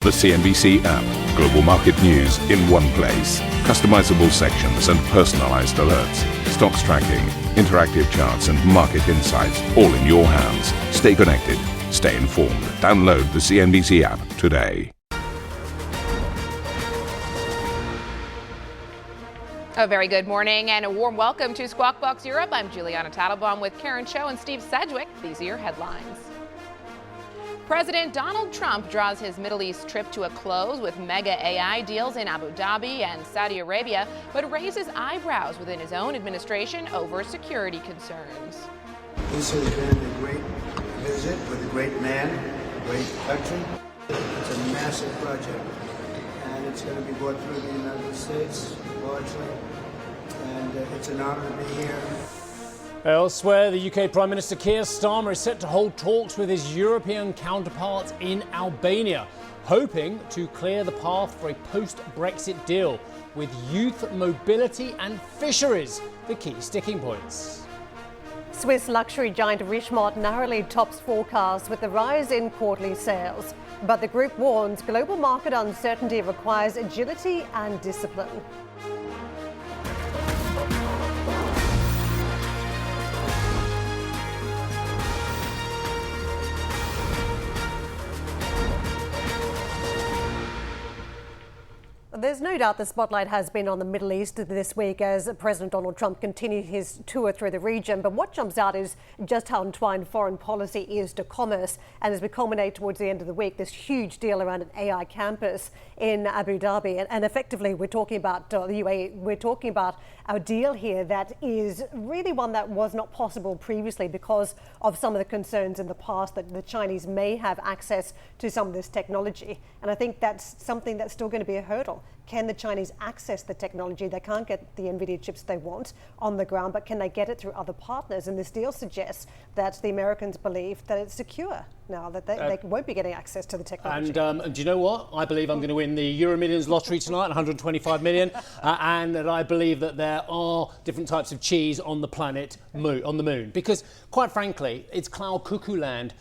The CNBC app. Global market news in one place. Customizable sections and personalized alerts. Stocks tracking, interactive charts and market insights all in your hands. Stay connected. Stay informed. Download the CNBC app today. A very good morning and a warm welcome to Squawk Box Europe. I'm Juliana Tattlebaum with Karen Cho and Steve Sedgwick. These are your headlines. President Donald Trump draws his Middle East trip to a close with mega AI deals in Abu Dhabi and Saudi Arabia, but raises eyebrows within his own administration over security concerns. This has been a great visit with a great man, a great country. It's a massive project, and it's going to be brought through the United States largely, and it's an honor to be here. Elsewhere, the UK Prime Minister Keir Starmer is set to hold talks with his European counterparts in Albania, hoping to clear the path for a post-Brexit deal, with youth mobility and fisheries the key sticking points. Swiss luxury giant Richemont narrowly tops forecasts with the rise in quarterly sales. But the group warns global market uncertainty requires agility and discipline. There's no doubt the spotlight has been on the Middle East this week as President Donald Trump continued his tour through the region. But what jumps out is just how entwined foreign policy is to commerce. And as we culminate towards the end of the week, this huge deal around an AI campus in Abu Dhabi. And effectively, we're talking about the UAE. We're talking about our deal here that is really one that was not possible previously because of some of the concerns in the past that the Chinese may have access to some of this technology. And I think that's something that's still going to be a hurdle. Can the Chinese access the technology? They can't get the NVIDIA chips they want on the ground, but can they get it through other partners? And this deal suggests that the Americans believe that it's secure now, that they won't be getting access to the technology. And do you know what? I believe I'm going to win the Euro Millions lottery tonight, 125 million, and that I believe that there are different types of cheese on the planet, on the moon. Because, quite frankly, it's cloud cuckoo land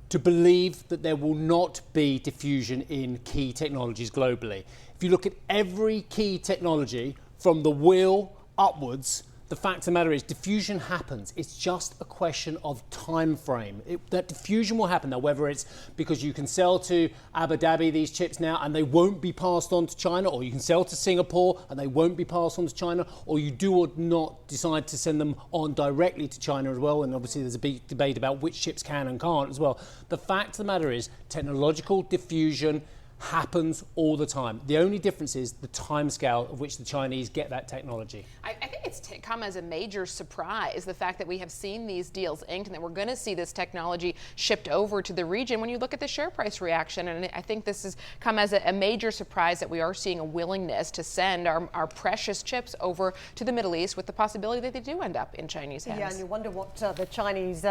to believe that there will not be diffusion in key technologies globally. If you look at every key technology from the wheel upwards, the fact of the matter is diffusion happens. It's just a question of time frame. That diffusion will happen now, whether it's because you can sell to Abu Dhabi these chips now and they won't be passed on to China, or you can sell to Singapore and they won't be passed on to China, or you do or not decide to send them on directly to China as well. And obviously there's a big debate about which chips can and can't as well. The fact of the matter is technological diffusion happens all the time. The only difference is the timescale of which the Chinese get that technology. I think it's come as a major surprise, the fact that we have seen these deals inked and that we're going to see this technology shipped over to the region when you look at the share price reaction. And I think this has come as a major surprise that we are seeing a willingness to send our precious chips over to the Middle East with the possibility that they do end up in Chinese hands. Yeah, and you wonder what the Chinese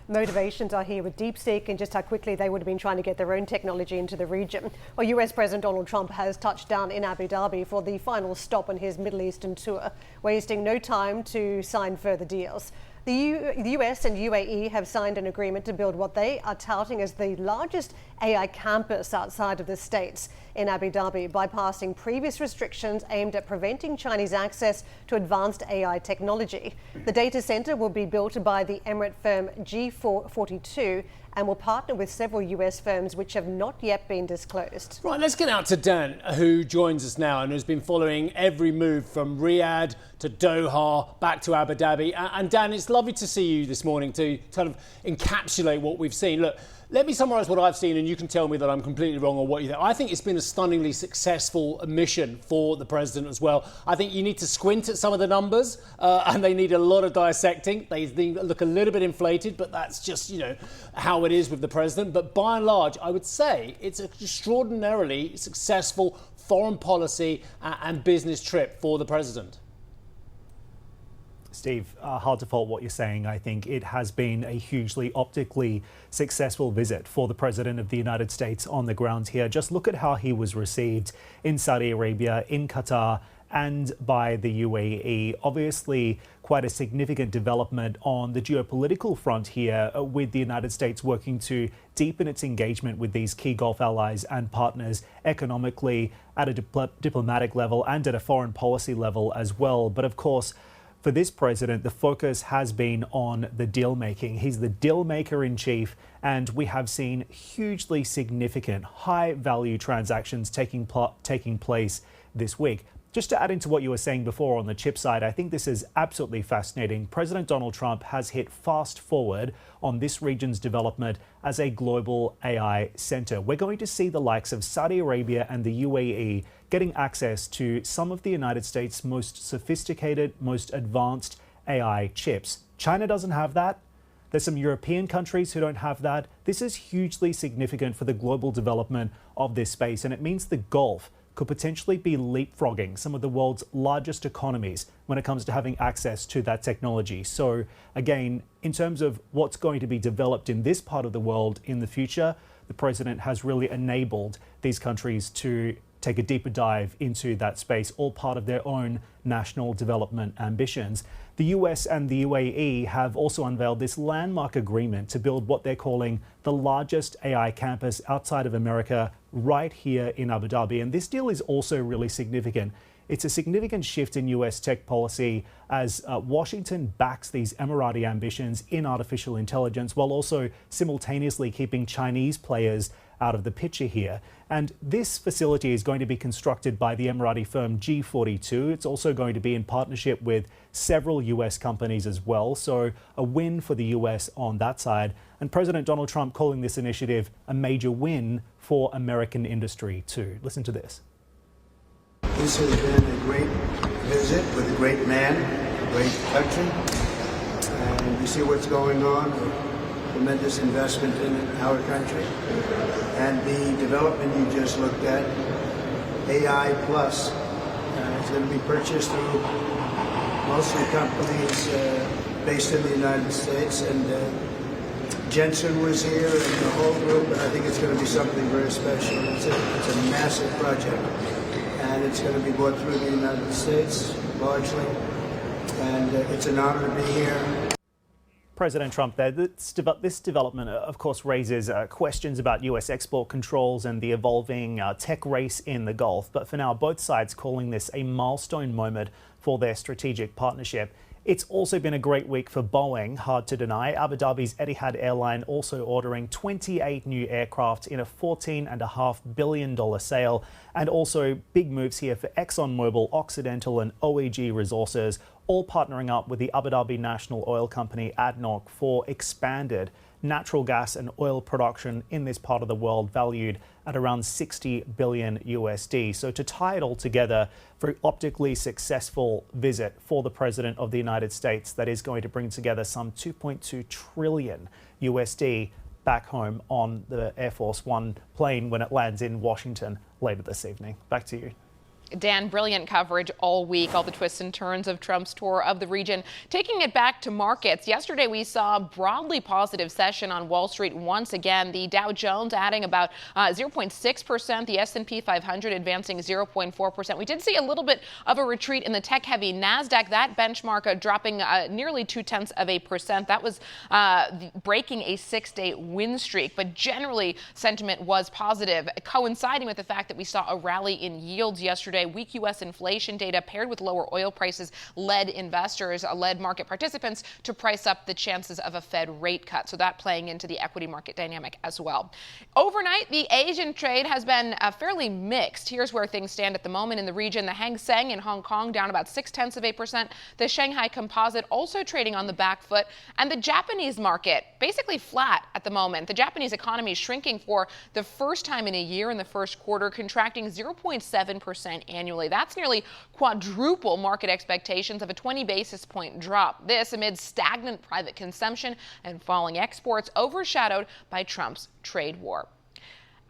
motivations are here with DeepSeek and just how quickly they would have been trying to get their own technology into the region. Well, US President Donald Trump has touched down in Abu Dhabi for the final stop on his Middle Eastern tour, wasting no time to sign further deals. The US and UAE have signed an agreement to build what they are touting as the largest AI campus outside of the States in Abu Dhabi, bypassing previous restrictions aimed at preventing Chinese access to advanced AI technology. The data center will be built by the Emirate firm G42 and will partner with several US firms which have not yet been disclosed. Right, let's get out to Dan, who joins us now and has been following every move from Riyadh to Doha, back to Abu Dhabi. And Dan, it's lovely to see you this morning to kind of encapsulate what we've seen. Look, let me summarise what I've seen and you can tell me that I'm completely wrong or what you think. I think it's been a stunningly successful mission for the president as well. I think you need to squint at some of the numbers and they need a lot of dissecting. They look a little bit inflated, but that's just, how it is with the president. But by and large, I would say it's an extraordinarily successful foreign policy and business trip for the president. Steve, hard to fault what you're saying. I think it has been a hugely optically successful visit for the President of the United States on the ground here. Just look at how he was received in Saudi Arabia, in Qatar, and by the UAE. Obviously, quite a significant development on the geopolitical front here, with the United States working to deepen its engagement with these key Gulf allies and partners economically, at a diplomatic level and at a foreign policy level as well. But of course, for this president, the focus has been on the deal making. He's the deal maker in chief, and we have seen hugely significant high value transactions taking place this week. Just to add into what you were saying before on the chip side, I think this is absolutely fascinating. President Donald Trump has hit fast forward on this region's development as a global AI center. We're going to see the likes of Saudi Arabia and the UAE getting access to some of the United States' most sophisticated, most advanced AI chips. China doesn't have that. There's some European countries who don't have that. This is hugely significant for the global development of this space, and it means the Gulf could potentially be leapfrogging some of the world's largest economies when it comes to having access to that technology. So again, in terms of what's going to be developed in this part of the world in the future, the president has really enabled these countries to take a deeper dive into that space, all part of their own national development ambitions. The US and the UAE have also unveiled this landmark agreement to build what they're calling the largest AI campus outside of America right here in Abu Dhabi. And this deal is also really significant. It's a significant shift in US tech policy as Washington backs these Emirati ambitions in artificial intelligence, while also simultaneously keeping Chinese players out of the picture here. And this facility is going to be constructed by the Emirati firm G42. It's also going to be in partnership with several US companies as well. So a win for the US on that side. And President Donald Trump calling this initiative a major win for American industry too. Listen to this. This has been a great visit with a great man, a great country. And we see what's going on. Tremendous investment in our country, and the development you just looked at, AI Plus, is going to be purchased through mostly companies based in the United States, and Jensen was here and the whole group, and I think it's going to be something very special. It's a massive project, and it's going to be brought through the United States largely, and it's an honor to be here. President Trump there. This development, of course, raises questions about US export controls and the evolving tech race in the Gulf. But for now, both sides calling this a milestone moment for their strategic partnership. It's also been a great week for Boeing, hard to deny. Abu Dhabi's Etihad airline also ordering 28 new aircraft in a $14.5 billion sale. And also big moves here for ExxonMobil, Occidental and OEG Resources, all partnering up with the Abu Dhabi national oil company ADNOC for expanded natural gas and oil production in this part of the world, valued at around 60 billion USD. So to tie it all together for an optically successful visit for the President of the United States that is going to bring together some 2.2 trillion USD back home on the Air Force One plane when it lands in Washington later this evening. Back to you. Dan, brilliant coverage all week, all the twists and turns of Trump's tour of the region. Taking it back to markets, yesterday we saw a broadly positive session on Wall Street once again. The Dow Jones adding about 0.6%, the S&P 500 advancing 0.4%. We did see a little bit of a retreat in the tech-heavy NASDAQ, that benchmark dropping nearly 0.2%. That was breaking a 6-day win streak, but generally sentiment was positive, coinciding with the fact that we saw a rally in yields yesterday. Weak U.S. inflation data paired with lower oil prices led market participants to price up the chances of a Fed rate cut. So that playing into the equity market dynamic as well. Overnight, the Asian trade has been fairly mixed. Here's where things stand at the moment in the region. The Hang Seng in Hong Kong down about 0.6%. The Shanghai Composite also trading on the back foot. And the Japanese market basically flat at the moment. The Japanese economy is shrinking for the first time in a year in the first quarter, contracting 0.7% annually. That's nearly quadruple market expectations of a 20 basis point drop. This amid stagnant private consumption and falling exports, overshadowed by Trump's trade war.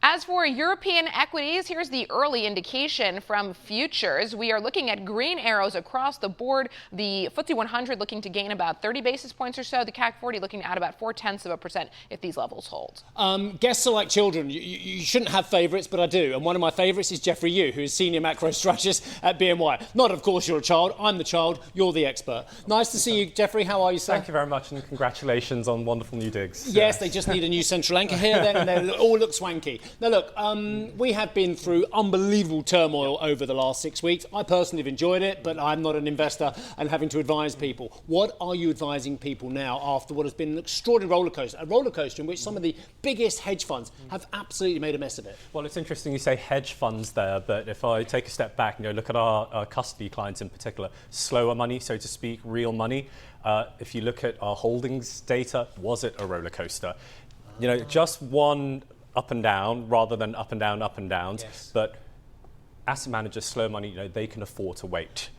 As for European equities, here's the early indication from futures. We are looking at green arrows across the board. The FTSE 100 looking to gain about 30 basis points or so. The CAC 40 looking to add about 0.4% if these levels hold. Guests are like children. You shouldn't have favourites, but I do. And one of my favourites is Jeffrey Yu, who is senior macro strategist at BNY. Not, of course, you're a child. I'm the child. You're the expert. Nice to see you, Jeffrey. How are you, sir? Thank you very much, and congratulations on wonderful new digs. Yes, they just need a new central anchor here, then, and they all look swanky. Now, look, we have been through unbelievable turmoil over the last 6 weeks. I personally have enjoyed it, but I'm not an investor and having to advise people. What are you advising people now after what has been an extraordinary roller coaster in which some of the biggest hedge funds have absolutely made a mess of it? Well, it's interesting you say hedge funds there, but if I take a step back and look at our custody clients in particular, slower money, so to speak, real money. If you look at our holdings data, was it a roller coaster? Just one up and down rather than up and down, up and downs. Yes. But asset managers, slow money, they can afford to wait.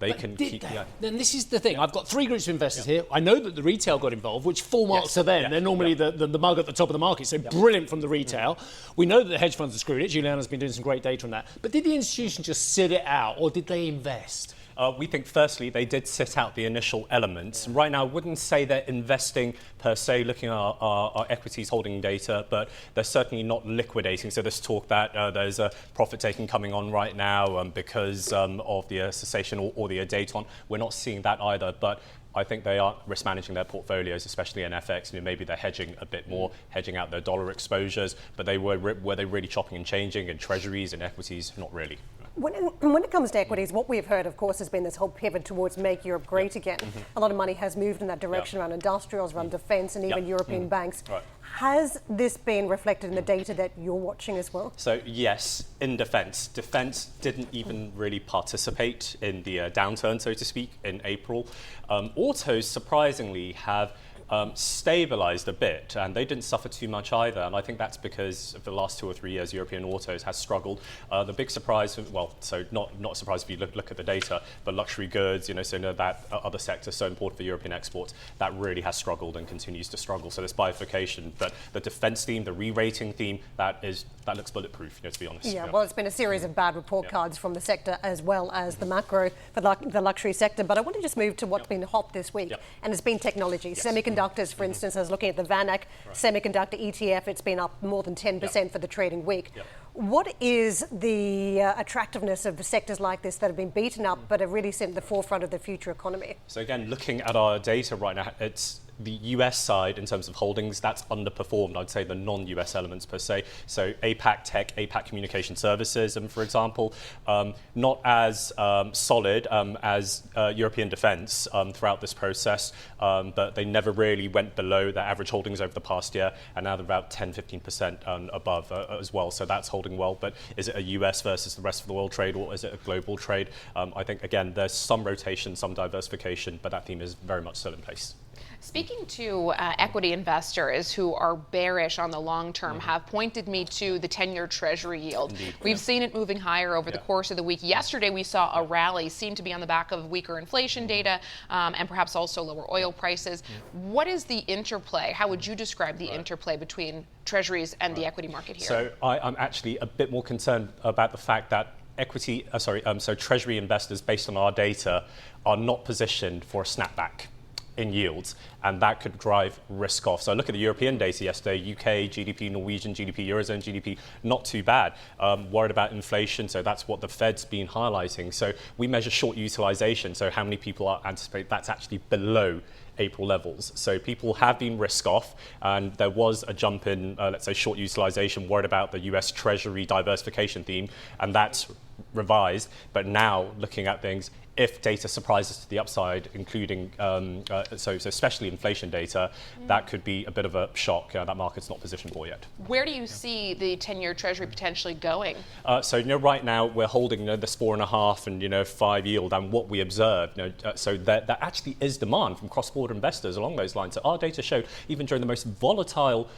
They can keep. Yeah. Then this is the thing. I've got three groups of investors here. I know that the retail got involved, which full marks to them. They're normally the mug at the top of the market. So brilliant from the retail. We know that the hedge funds are screwed it. Juliana's been doing some great data on that. But did the institution just sit it out, or did they invest? We think, firstly, they did sit out the initial elements. Right now, I wouldn't say they're investing per se, looking at our equities holding data, but they're certainly not liquidating. So there's talk that there's a profit taking coming on right now because of the cessation or the date on. We're not seeing that either, but I think they are risk managing their portfolios, especially in FX. Maybe they're hedging a bit more, hedging out their dollar exposures, but were they really chopping and changing in treasuries and equities? Not really. When it comes to equities, what we've heard, of course, has been this whole pivot towards make Europe great again. A lot of money has moved in that direction around industrials, around defence, and even European banks. Right. Has this been reflected in the data that you're watching as well? So yes, in defence. Defence didn't even really participate in the downturn, so to speak, in April. Autos, surprisingly, have stabilised a bit, and they didn't suffer too much either. And I think that's because of the last 2 or 3 years, European autos has struggled. The big surprise, so not a surprise if you look at the data, but luxury goods, that other sector so important for European exports, that really has struggled and continues to struggle. So there's bifurcation, but the defence theme, the re-rating theme, that looks bulletproof, to be honest. Yeah, well, it's been a series of bad report cards from the sector as well as the macro for the luxury sector. But I want to just move to what's been hot this week, and it's been technology. Semiconductors, for instance, I was looking at the VanEck semiconductor ETF. It's been up more than 10% for the trading week. What is the attractiveness of the sectors like this that have been beaten up but are really sitting at the forefront of the future economy? So again, looking at our data right now, it's the US side in terms of holdings, that's underperformed, I'd say, the non-US elements per se. So APAC Tech, APAC Communication Services, for example, not as solid as European defence throughout this process, but they never really went below their average holdings over the past year, and now they're about 10-15% above as well. So that's holding well. But is it a US versus the rest of the world trade, or is it a global trade? I think, again, there's some rotation, some diversification, but that theme is very much still in place. Speaking to equity investors who are bearish on the long term have pointed me to the 10-year Treasury yield. Indeed, We've seen it moving higher over the course of the week. Yesterday, we saw a rally, seemed to be on the back of weaker inflation data and perhaps also lower oil prices. What is the interplay? How would you describe the interplay between Treasuries and the equity market here? So I'm actually a bit more concerned about the fact that so Treasury investors, based on our data, are not positioned for a snapback in yields, and that could drive risk off. So I look at the European data yesterday, UK GDP, Norwegian GDP, Eurozone GDP, not too bad. Worried about inflation, so that's what the Fed's been highlighting. So we measure short utilization, so how many people are anticipating, that's actually below April levels. So people have been risk off, and there was a jump in, let's say, short utilization, worried about the US Treasury diversification theme, and that's revised. But now looking at things, if data surprises to the upside, including, so especially inflation data, that could be a bit of a shock that market's not positioned for yet. Where do you see the 10-year Treasury potentially going? So right now we're holding this 4.5 and 5 yield, and what we observed, so there actually is demand from cross-border investors along those lines. So our data showed even during the most volatile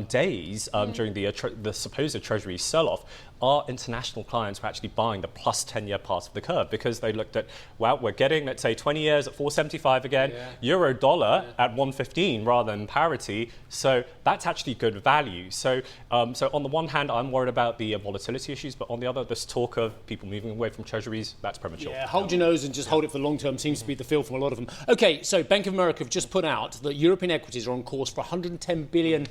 days during the supposed Treasury sell-off, our international clients were actually buying the plus 10-year part of the curve, because they looked at, well, we're getting, let's say, 20 years at 475 again, euro dollar at 115 rather than parity. So that's actually good value. So, so on the one hand, I'm worried about the volatility issues, but on the other, this talk of people moving away from treasuries, that's premature. Yeah, hold your nose and just hold it for the long term seems to be the feel from a lot of them. Okay, so Bank of America have just put out that European equities are on course for $110 billion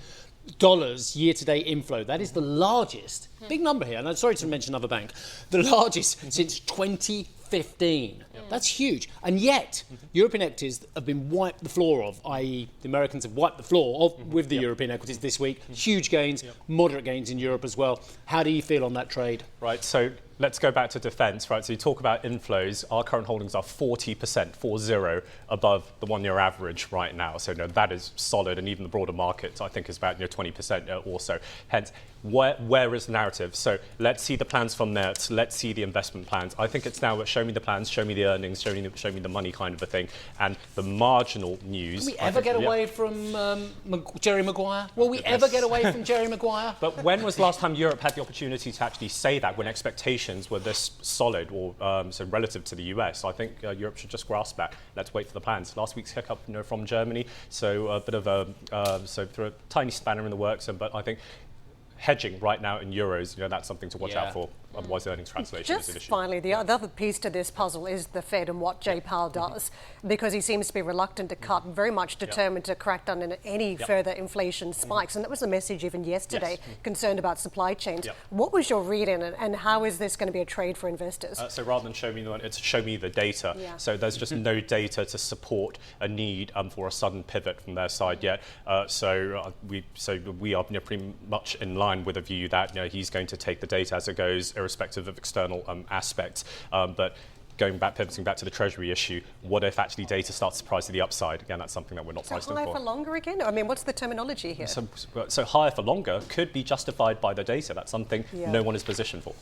year-to-date inflow. That is the largest, big number here, and I'm sorry to mention another bank, the largest since 2015. That's huge. And yet, European equities have been wiped the floor of, i.e. the Americans have wiped the floor of with the European equities this week. Huge gains, moderate gains in Europe as well. How do you feel on that trade? Right, so let's go back to defence, right? So you talk about inflows. Our current holdings are 40%, 40, above the one-year average right now. So that is solid, and even the broader market, I think, is about 20% also. Hence, where is the narrative? So let's see the plans from there. Let's see the investment plans. I think it's now show me the plans, show me the earnings, show me the money kind of a thing. And the marginal news. Will we ever get away from Jerry Maguire? Will we ever get away from Jerry Maguire? But when was the last time Europe had the opportunity to actually say that, when expectations were this solid, or so relative to the US? I think Europe should just grasp that. Let's wait for the plans. Last week's hiccup from Germany, so a bit of a so through a tiny spanner in the works. But I think hedging right now in euros, that's something to watch out for. Otherwise, the earnings translation is an issue. Finally, the other piece to this puzzle is the Fed and what Jay Powell does, because he seems to be reluctant to cut, very much determined to crack down on any further inflation spikes. And that was the message even yesterday, concerned about supply chains. What was your read in it, and how is this going to be a trade for investors? So rather than show me the one, it's show me the data. So there's just no data to support a need for a sudden pivot from their side yet. So we are pretty much in line with a view that he's going to take the data as it goes, irrespective of external aspects. But pivoting back to the Treasury issue, what if actually data starts to surprise to the upside? Again, that's something that we're not priced in for. Higher for longer again? I mean, what's the terminology here? So higher for longer could be justified by the data. That's something no one is positioned for.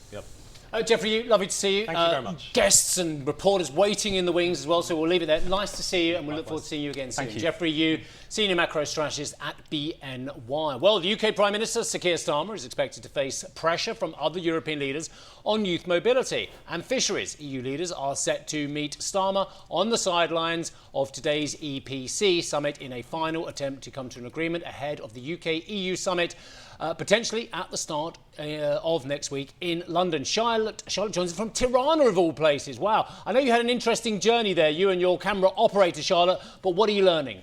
Jeffrey, lovely to see you. Thank you very much. Guests and reporters waiting in the wings as well, so we'll leave it there. Nice to see you, and we'll look forward to seeing you again soon. Thank you. Jeffrey Yu, Senior Macro Strategist at BNY. Well, the UK Prime Minister Keir Starmer is expected to face pressure from other European leaders on youth mobility and fisheries. EU leaders are set to meet Starmer on the sidelines of today's EPC summit in a final attempt to come to an agreement ahead of the UK-EU summit, potentially at the start of next week in London. Charlotte joins us from Tirana, of all places. Wow. I know you had an interesting journey there, you and your camera operator, Charlotte, but what are you learning?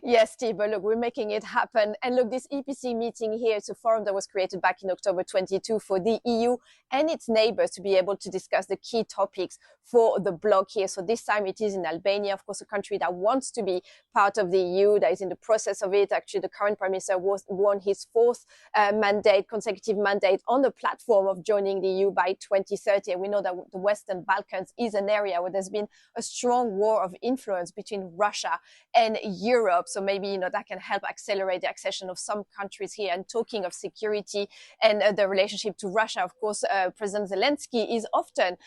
Yes, Steve, but look, we're making it happen. And look, this EPC meeting here, it's a forum that was created back in October 22 for the EU and its neighbours to be able to discuss the key topics for the bloc here. So this time it is in Albania, of course, a country that wants to be part of the EU, that is in the process of it. Actually, the current Prime Minister won his fourth consecutive mandate on the platform of joining the EU by 2030. And we know that the Western Balkans is an area where there's been a strong war of influence between Russia and Europe. So maybe, that can help accelerate the accession of some countries here. And talking of security and the relationship to Russia, of course, President Zelensky is often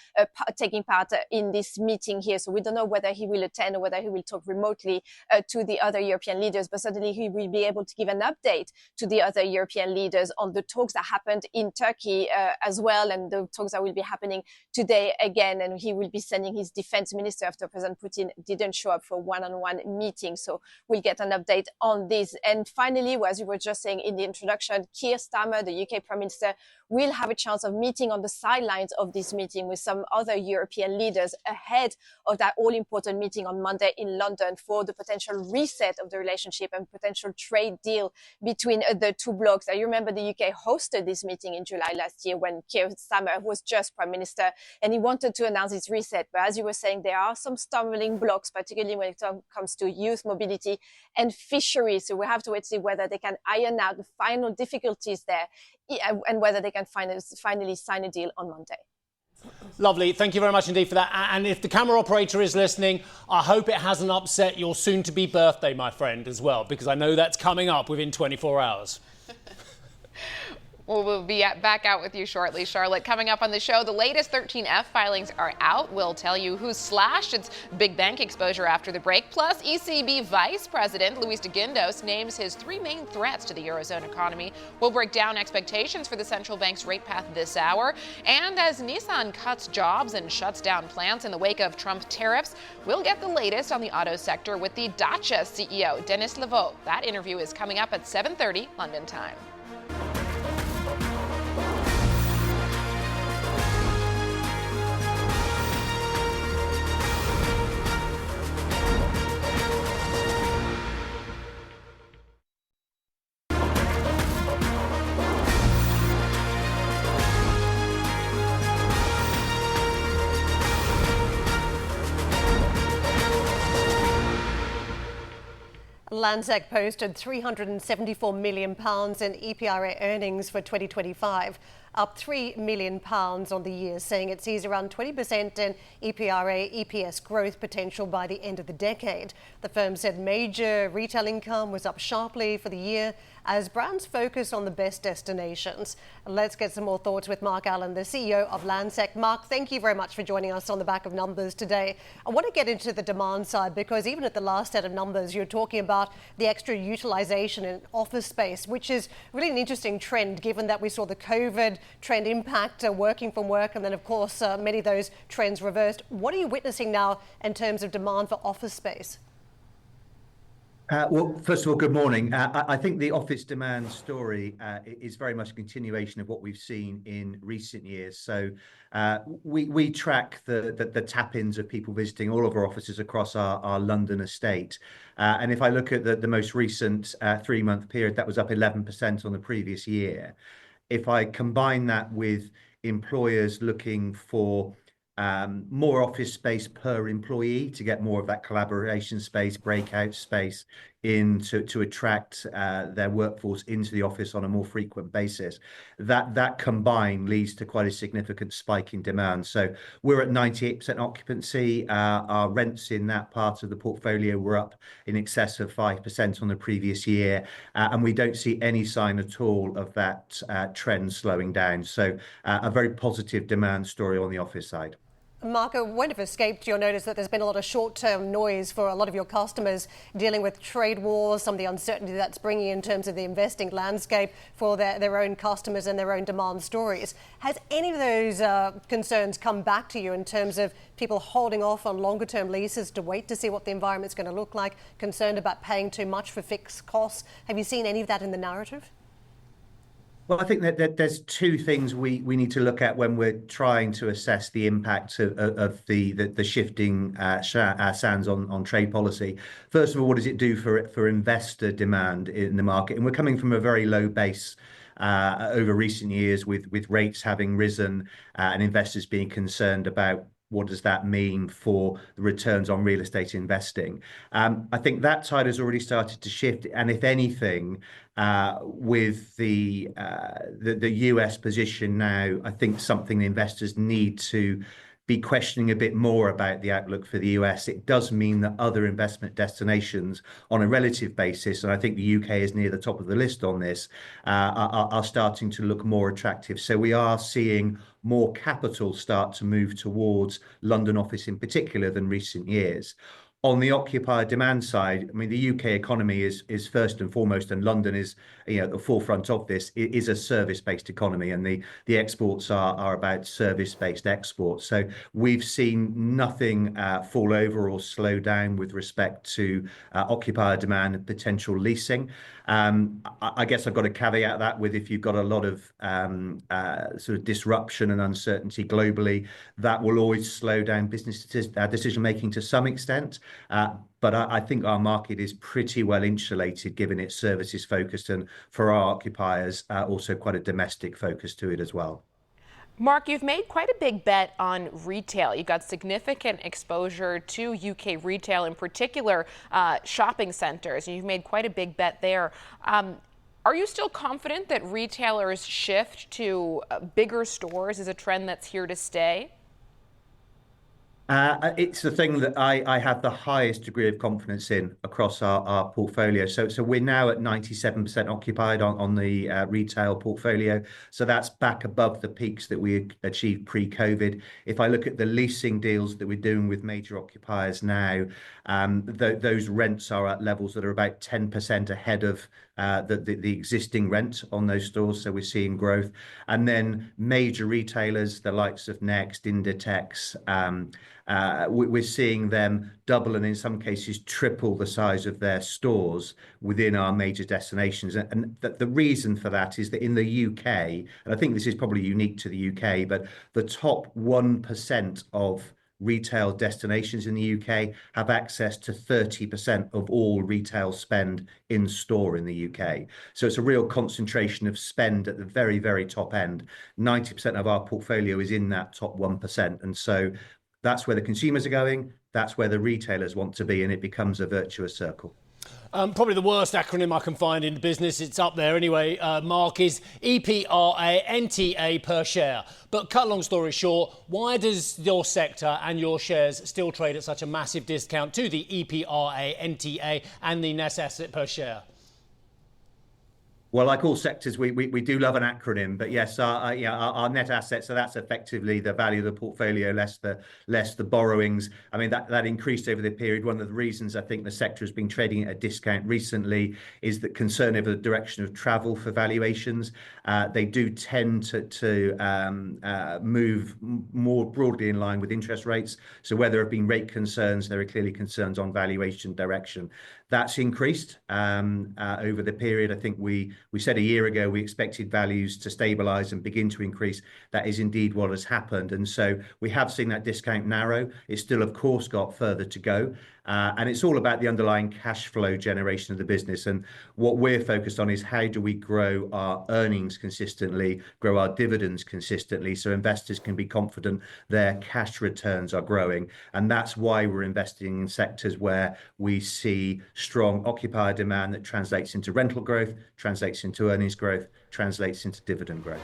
taking part in this meeting here. So we don't know whether he will attend or whether he will talk remotely to the other European leaders, but certainly he will be able to give an update to the other European leaders on the talks that happened in Turkey as well, and the talks that will be happening today again. And he will be sending his defense minister after President Putin didn't show up for one-on-one meeting. So we'll get an update on this. And finally, as you were just saying in the introduction, Keir Starmer, the UK Prime Minister, will have a chance of meeting on the sidelines of this meeting with some other European leaders ahead of that all-important meeting on Monday in London for the potential reset of the relationship and potential trade deal between the two blocs. You remember the UK hosted this meeting in July last year when Keir Starmer was just Prime Minister, and he wanted to announce his reset. But as you were saying, there are some stumbling blocks, particularly when it comes to youth mobility and fisheries. So we have to wait to see whether they can iron out the final difficulties there and whether they can finally sign a deal on Monday. Lovely. Thank you very much indeed for that. And if the camera operator is listening, I hope it hasn't upset your soon-to-be birthday, my friend, as well, because I know that's coming up within 24 hours. Well, we'll be back out with you shortly, Charlotte. Coming up on the show, the latest 13F filings are out. We'll tell you who's slashed its big bank exposure after the break. Plus, ECB Vice President Luis de Guindos names his 3 main threats to the Eurozone economy. We'll break down expectations for the central bank's rate path this hour. And as Nissan cuts jobs and shuts down plants in the wake of Trump tariffs, we'll get the latest on the auto sector with the Dacia CEO, Denis Leveau. That interview is coming up at 7:30 London time. Landsec posted £374 million in EPRA earnings for 2025, up £3 million on the year, saying it sees around 20% in EPRA EPS growth potential by the end of the decade. The firm said major retail income was up sharply for the year as brands focus on the best destinations. Let's get some more thoughts with Mark Allen, the CEO of Landsec. Mark, thank you very much for joining us on the back of numbers today. I want to get into the demand side because even at the last set of numbers, you're talking about the extra utilisation in office space, which is really an interesting trend given that we saw the COVID trend impact working from work and then, of course, many of those trends reversed. What are you witnessing now in terms of demand for office space? Well, first of all, good morning. I think the office demand story is very much a continuation of what we've seen in recent years. So we track the tap-ins of people visiting all of our offices across our London estate. And if I look at the most recent 3-month period, that was up 11% on the previous year. If I combine that with employers looking for more office space per employee to get more of that collaboration space, breakout space in to attract their workforce into the office on a more frequent basis. That combined leads to quite a significant spike in demand. So we're at 98% occupancy. Our rents in that part of the portfolio were up in excess of 5% on the previous year. And we don't see any sign at all of that trend slowing down. So a very positive demand story on the office side. Mark, it won't have escaped your notice that there's been a lot of short-term noise for a lot of your customers dealing with trade wars, some of the uncertainty that's bringing in terms of the investing landscape for their own customers and their own demand stories. Has any of those concerns come back to you in terms of people holding off on longer-term leases to wait to see what the environment's going to look like, concerned about paying too much for fixed costs? Have you seen any of that in the narrative? Well, I think that there's two things we need to look at when we're trying to assess the impact of the shifting sands on trade policy. First of all, what does it do for investor demand in the market? And we're coming from a very low base over recent years with rates having risen and investors being concerned about what does that mean for the returns on real estate investing. I think that tide has already started to shift. And if anything, with the US position now, I think something the investors need to be questioning a bit more about the outlook for the US. It does mean that other investment destinations on a relative basis, and I think the UK is near the top of the list on this, are starting to look more attractive. So we are seeing more capital start to move towards London office in particular than recent years. On the occupier demand side, I mean, the UK economy is first and foremost, and London is, at the forefront of this, it is a service-based economy, and the exports are about service-based exports. So we've seen nothing fall over or slow down with respect to occupier demand and potential leasing. I guess I've got to caveat that with if you've got a lot of sort of disruption and uncertainty globally, that will always slow down business decision making to some extent. But I think our market is pretty well insulated given its services focused, and for our occupiers, also quite a domestic focus to it as well. Mark, you've made quite a big bet on retail. You've got significant exposure to UK retail, in particular shopping centres. You've made quite a big bet there. Are you still confident that retailers' shift to bigger stores is a trend that's here to stay? It's the thing that I have the highest degree of confidence in across our portfolio. So we're now at 97% occupied on the retail portfolio. So that's back above the peaks that we achieved pre-COVID. If I look at the leasing deals that we're doing with major occupiers now, those rents are at levels that are about 10% ahead of the existing rent on those stores. So we're seeing growth. And then major retailers, the likes of Next, Inditex, we're seeing them double and in some cases triple the size of their stores within our major destinations. And the reason for that is that in the UK, and I think this is probably unique to the UK, but the top 1% of retail destinations in the UK have access to 30% of all retail spend in store in the UK. So it's a real concentration of spend at the very, very top end. 90% of our portfolio is in that top 1%. And so that's where the consumers are going. That's where the retailers want to be. And it becomes a virtuous circle. Probably the worst acronym I can find in the business, it's up there anyway, Mark, is EPRA NTA per share. But cut long story short, why does your sector and your shares still trade at such a massive discount to the EPRA NTA and the net asset per share? Well, like all sectors, we do love an acronym, but yes, our net assets. So that's effectively the value of the portfolio less the borrowings. I mean that increased over the period. One of the reasons I think the sector has been trading at a discount recently is that concern over the direction of travel for valuations. They do tend to move more broadly in line with interest rates. So where there have been rate concerns, there are clearly concerns on valuation direction. That's increased over the period. I think we said a year ago we expected values to stabilise and begin to increase. That is indeed what has happened. And so we have seen that discount narrow. It's still, of course, got further to go. And it's all about the underlying cash flow generation of the business. And what we're focused on is how do we grow our earnings consistently, grow our dividends consistently so investors can be confident their cash returns are growing. And that's why we're investing in sectors where we see strong occupier demand that translates into rental growth, translates into earnings growth, translates into dividend growth.